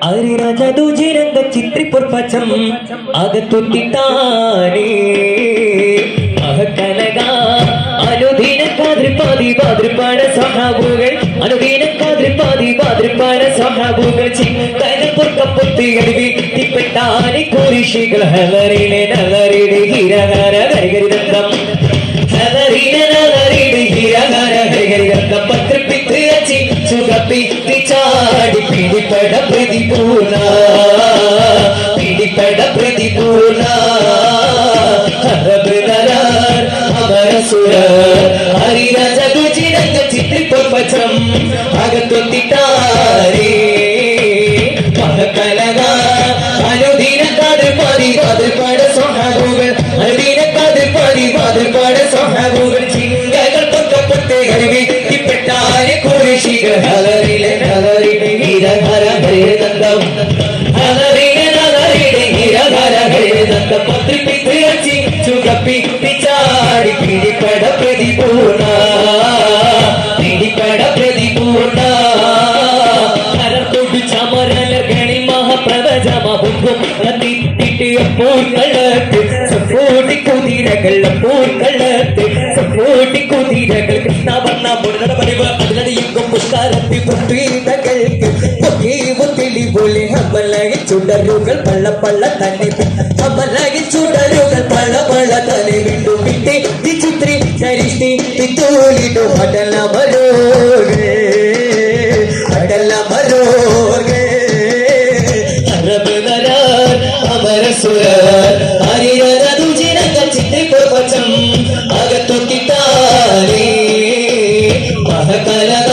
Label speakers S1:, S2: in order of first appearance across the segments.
S1: അരിരജതു ജിരംഗ ചിത്രിപ്പുർപ്പച്ചം അകത്തുത്തിട്ടാനേ മഹക്കനക അനുദിന കാതൃപാതി ഭാതൃപാട സഹാബുകൾ അനുദിന കാതൃപാതി ഭാതൃപാട സഹാബുകൾ ചിന്തന പുറക്കപ്പുത്തികൾ വീട്ടിപ്പെട്ടാനി കുരിശികൾ ഹലറിനെ നലറിടെ ഹിരഹര ഹരിഹരിദത്തം ഹലറിനെ നലറിടെ ഹിരഹര ഹരിഹരിദത്തം പത്രപ്പിത്ത് അച്ചി ചുകപ്പിത്ത് ചാടി പിടിപെട പ്രതിപൂർണ പിടിപെട പ്രതിപൂർണ ഹരിരാജു ചിരങ്ക ചിത്രിപ്പുർപ്പച്ചം അകത്തൊത്തിട്ടാരേ മഹക്കലക അനുദിന കാതൃപാതി ഭാതൃപാട സഹാബുകൾ അനുദിന കാതൃപാതി ഭാതൃപാട സഹാബുകൾ ചിന്തകൾ പൊക്കപ്പൊത്തുകൾ വീട്ടിപ്പെട്ടാരെ കുരിശികൾ ഹലറിലെ ഹലറിടെ ഹിരഹര ഹരിനന്ദം ഹലറിലെ ഹലറിടെ ഹിരഹര ഹരിനന്ദം പത്രിപ്പിത്ത് അച്ചി ചുകപ്പിച്ച് ചാടി പിടിപെട പ്രതിപൂർണ പിടിപെട പ്രതിപൂർണ കരത്തൊടു ചമരലഗണി മഹാപ്രവചമഹുക്കും പൂക്കളത്ത് സപ്പോടി കുതിരകൾ പൂക്കളത്ത് സപ്പോടി കുതിരകൾ കൃഷ്ണ വർണ്ണ മുടന പരിവ അതിനടിയും പുഷ്കാരത്തി പുഷ്പീതകൾക്ക് തെളിപോലെ അമലകി ചുടരുകൾ പള്ള പള്ള തന്നെ അമലകി ചുടരുകൾ പള്ള പള്ള തന്നെ വിട്ടു വിട്ടി ചിത്രി ചരിഷ്ടി തോലിടു അടല മരോഗേ അടല മരോഗേ അറബ് നരാർ അമരസുരർ ഹരിരജു ചിരങ്ക ചിത്രിപ്പുർപ്പച്ചം അകത്തൊത്തിട്ടാരേ മഹകലക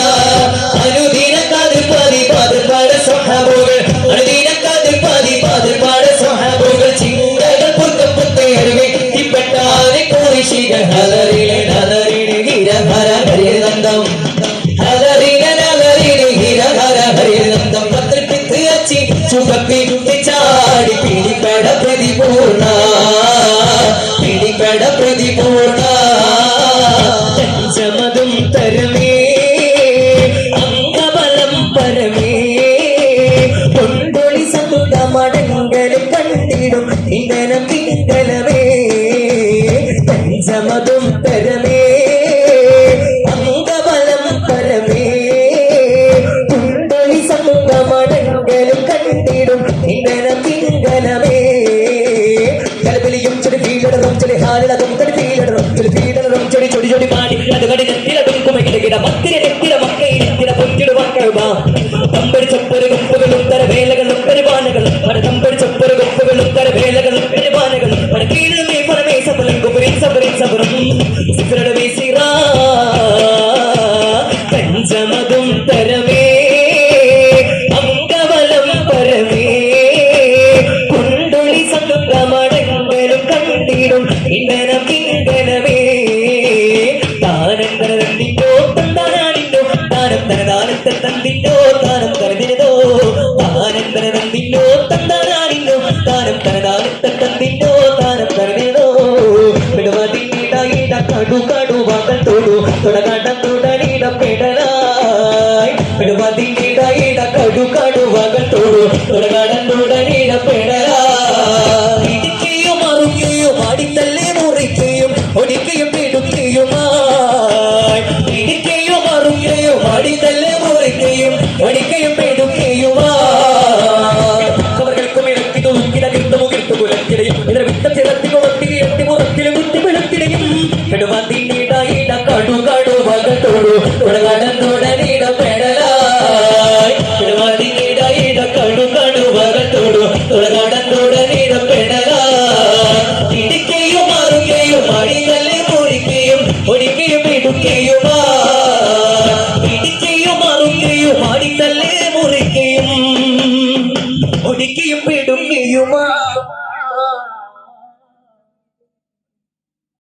S1: അനുദിന കാതൃപാതി ഭാതൃപാട സഹാബുകൾ അനുദിന കാതൃപാതി ഭാതൃപാട സഹാബുകൾ ചിന്തകൾ പൊക്കപ്പൊത്തുകൾ വീട്ടിപ്പെട്ടാരെ കുരിശികൾ ഹലറിലെ ഹലറിലെ ഹിരഹര ഹരിനന്ദം ഹലറിലെ ഹലറിലെ ഹിരഹര ഹരിനന്ദം പത്രിപ്പിത്ത് അച്ചി ചുകപ്പിത്ത് ചാടി പിടിപെട പ്രതിപൂർണ പിടിപെട പ്രതിപൂർണ പഞ്ചമതും തരമേ അംഗബലം പരമേ കൊണ്ടൊളി സതുത മടങ്ങളും കണ്ടിടും ഇങ്ങനെ പിങ്കലമേ പഞ്ചമതും തരമേ അംഗബലം പരമേ കൊണ്ടൊളി സതുത മടങ്ങളും കണ്ടിടും ഇങ്ങനെ പിങ്കലമേ കലപിലിയും ചെടി ഫീലടറും ചെടി ഹാലിടതും ചെടി ഫീലടറും ചെടി ഫീലടറും ചെടി ചൊടി ചൊടി പാടി അത് കടിനെത്തിലതും കുമകിടകിട മത്തിരനെത്തില മക്കയിലെത്തില പൊറ്റിടു മക്കളുമാ തമ്പടിച്ചപ്പൊരു ഗുപ്പുകളും തരവേലകളും പരിപാലകളും പല തമ്പടിച്ചപ്പൊരു ഗുപ്പുകളും തരവേലകളും പരിപാലകളും പല കീഴുമേ പരമേ സഫലം കുപരി സഫരി സഫറും സിഫരുടെ വീസിറ പഞ്ചമതും തരമേ അംഗബലം പരമേ കൊണ്ടൊളി സതുപ്രമടങ്ങളും കണ്ടിടും ഇണ്ടന പിങ്കലമേ താനം തരണ്ടിട്ടോ തന്താനാണിട്ടോ താനം തരദാനത്തെ തന്നിട്ടോ താനം തരതിരതോ താനം തരണ്ടിട്ടോ തന്താനാണിട്ടോ താനം തരദാനത്തെ തന്നിട്ടോ താനം തരതിരതോ പിടുവതിനിടയിട കടു കടുവകൾ തൊടു തുടകടം തുടലിട പെടലായി പിടുവതിനിടയിട കടു കടുവകൾ തൊടു തുടകടം തുടലിട പെടലായി ഇടിക്കുകയും മറുകയും അടിത്തല്ലേ മുറിക്കുകയും ഒടിക്കുകയും പിടുക്കുകയുമായി ഇടിക്കുകയും മറുകയും അടിത്തല്ലേ മുറിക്കുകയും ഒടിക്കുകയും പിടുക്കുകയുമായി അവർക്കും ഇടക്കി തുക്കിട കിട്ടും മുകിർത്തു കുലത്തിടയും ഇതിന് വിട്ട ചിറത്തി കൊളത്തിരി എത്തി മുറത്തിലും കുത്തി വെളുത്തിടയും പിടുവതിനിടയിട കടു കടുവകൾ തൊടു തുടകടം തുടലിട പെടലായി പിടുവതിനിടയിട കടു കടുവകൾ തൊടു തുടകടം തുടലിട പെടലായി ഇടിക്കുകയും മറുകയും അടിതല്ലേ മുറിക്കുകയും ഒടിക്കുകയും പിടുക്കുകയുമായി ഇടിക്കുകയും മറുകയും അടിതല്ലേ മുറിക്കുകയും ഒടിക്കുകയും പിടുക്കുകയുമായി